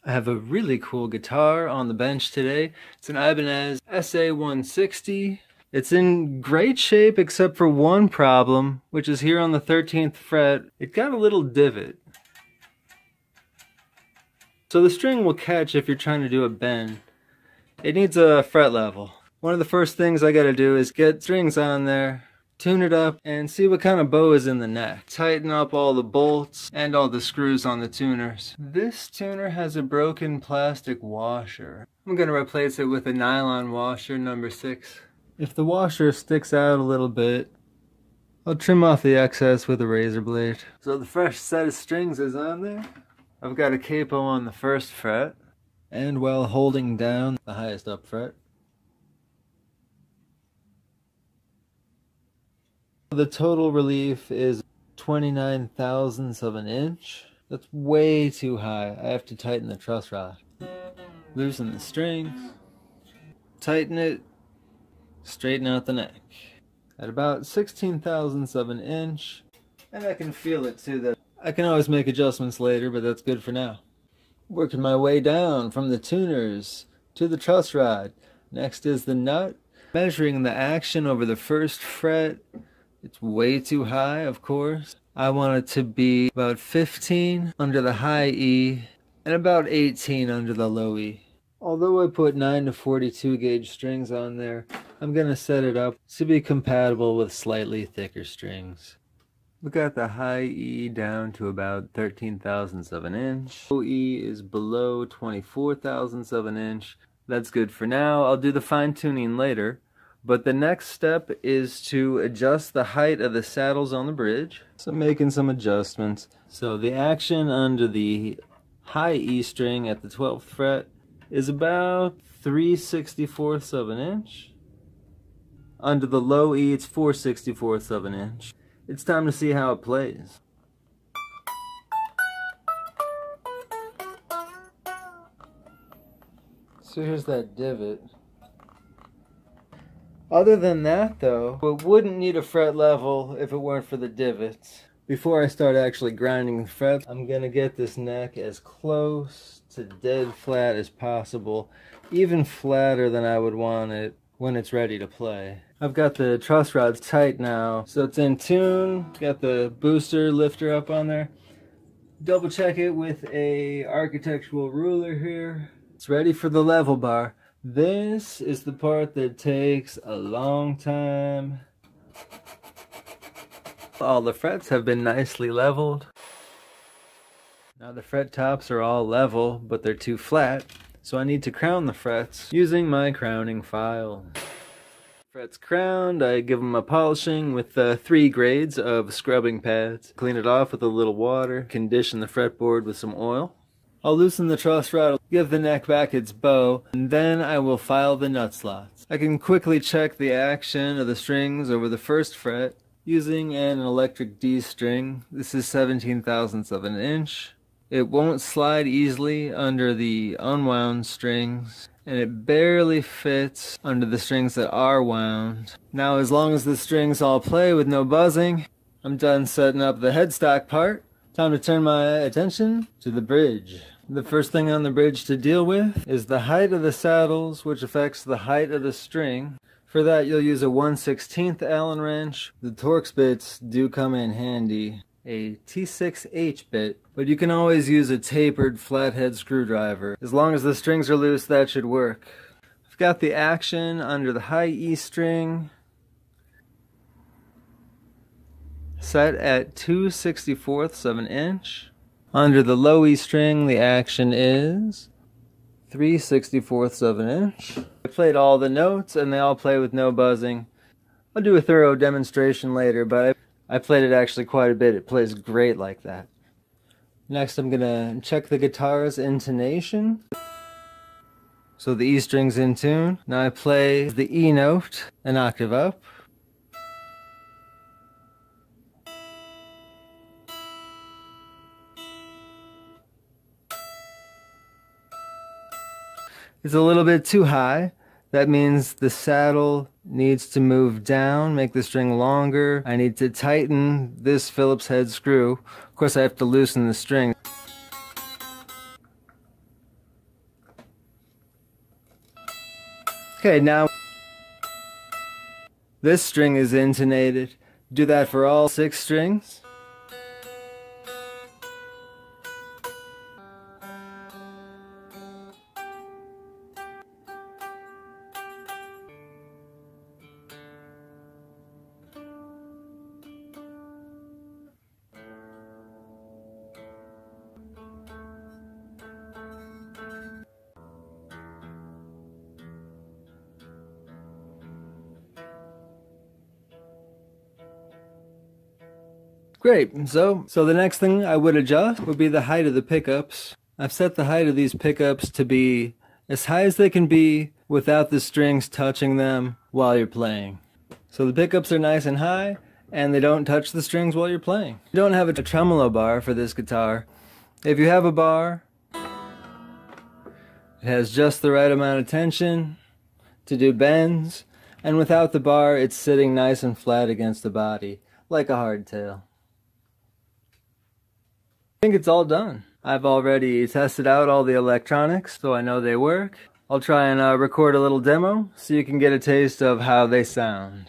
I have a really cool guitar on the bench today. It's an Ibanez SA-160. It's in great shape except for one problem, which is here on the 13th fret. It got a little divot. So the string will catch if you're trying to do a bend. It needs a fret level. One of the first things I gotta do is get strings on there, tune it up, and see what kind of bow is in the neck. Tighten up all the bolts and all the screws on the tuners. This tuner has a broken plastic washer. I'm gonna replace it with a nylon washer number 6. If the washer sticks out a little bit, I'll trim off the excess with a razor blade. So the fresh set of strings is on there. I've got a capo on the 1st fret, and while holding down the highest up fret, the total relief is 29 thousandths of an inch. That's way too high. I have to tighten the truss rod. Loosen the strings, tighten it, straighten out the neck. At about 16 thousandths of an inch, and I can feel it too. That I can always make adjustments later, but that's good for now. Working my way down from the tuners to the truss rod. Next is the nut. Measuring the action over the 1st fret. It's way too high, of course. I want it to be about 15 under the high E and about 18 under the low E. Although I put 9 to 42 gauge strings on there, I'm going to set it up to be compatible with slightly thicker strings. We got the high E down to about 13 thousandths of an inch. Low E is below 24 thousandths of an inch. That's good for now. I'll do the fine tuning later. But the next step is to adjust the height of the saddles on the bridge. So making some adjustments. So the action under the high E string at the 12th fret is about 3/64ths of an inch. Under the low E it's 4/64ths of an inch. It's time to see how it plays. So here's that divot. Other than that though, it wouldn't need a fret level if it weren't for the divots. Before I start actually grinding the frets, I'm gonna get this neck as close to dead flat as possible, even flatter than I would want it when it's ready to play. I've got the truss rods tight now, so it's in tune. Got the booster lifter up on there. Double check it with a architectural ruler here. It's ready for the level bar. This is the part that takes a long time. All the frets have been nicely leveled. Now the fret tops are all level, but they're too flat, so I need to crown the frets using my crowning file. Frets crowned, I give them a polishing with 3 grades of scrubbing pads. Clean it off with a little water, condition the fretboard with some oil. I'll loosen the truss rod, give the neck back its bow, and then I will file the nut slots. I can quickly check the action of the strings over the 1st fret using an electric D string. This is 17 thousandths of an inch. It won't slide easily under the unwound strings, and it barely fits under the strings that are wound. Now as long as the strings all play with no buzzing, I'm done setting up the headstock part. Time to turn my attention to the bridge. The first thing on the bridge to deal with is the height of the saddles, which affects the height of the string. For that you'll use a 1/16 Allen wrench. The Torx bits do come in handy. A T6H bit, but you can always use a tapered flathead screwdriver. As long as the strings are loose, that should work. I've got the action under the high E string set at 2/64ths of an inch. Under the low E string, the action is 3/64ths of an inch. I played all the notes and they all play with no buzzing. I'll do a thorough demonstration later, but I played it actually quite a bit. It plays great like that. Next I'm gonna check the guitar's intonation. So the E string's in tune. Now I play the E note an octave up. It's a little bit too high. That means the saddle needs to move down, make the string longer. I need to tighten this Phillips head screw. Of course I have to loosen the string. Okay, now this string is intonated. Do that for all 6 strings. Great, so the next thing I would adjust would be the height of the pickups. I've set the height of these pickups to be as high as they can be without the strings touching them while you're playing. So the pickups are nice and high, and they don't touch the strings while you're playing. You don't have a tremolo bar for this guitar. If you have a bar, it has just the right amount of tension to do bends, and without the bar, it's sitting nice and flat against the body, like a hardtail. I think it's all done. I've already tested out all the electronics, so I know they work. I'll try and record a little demo so you can get a taste of how they sound.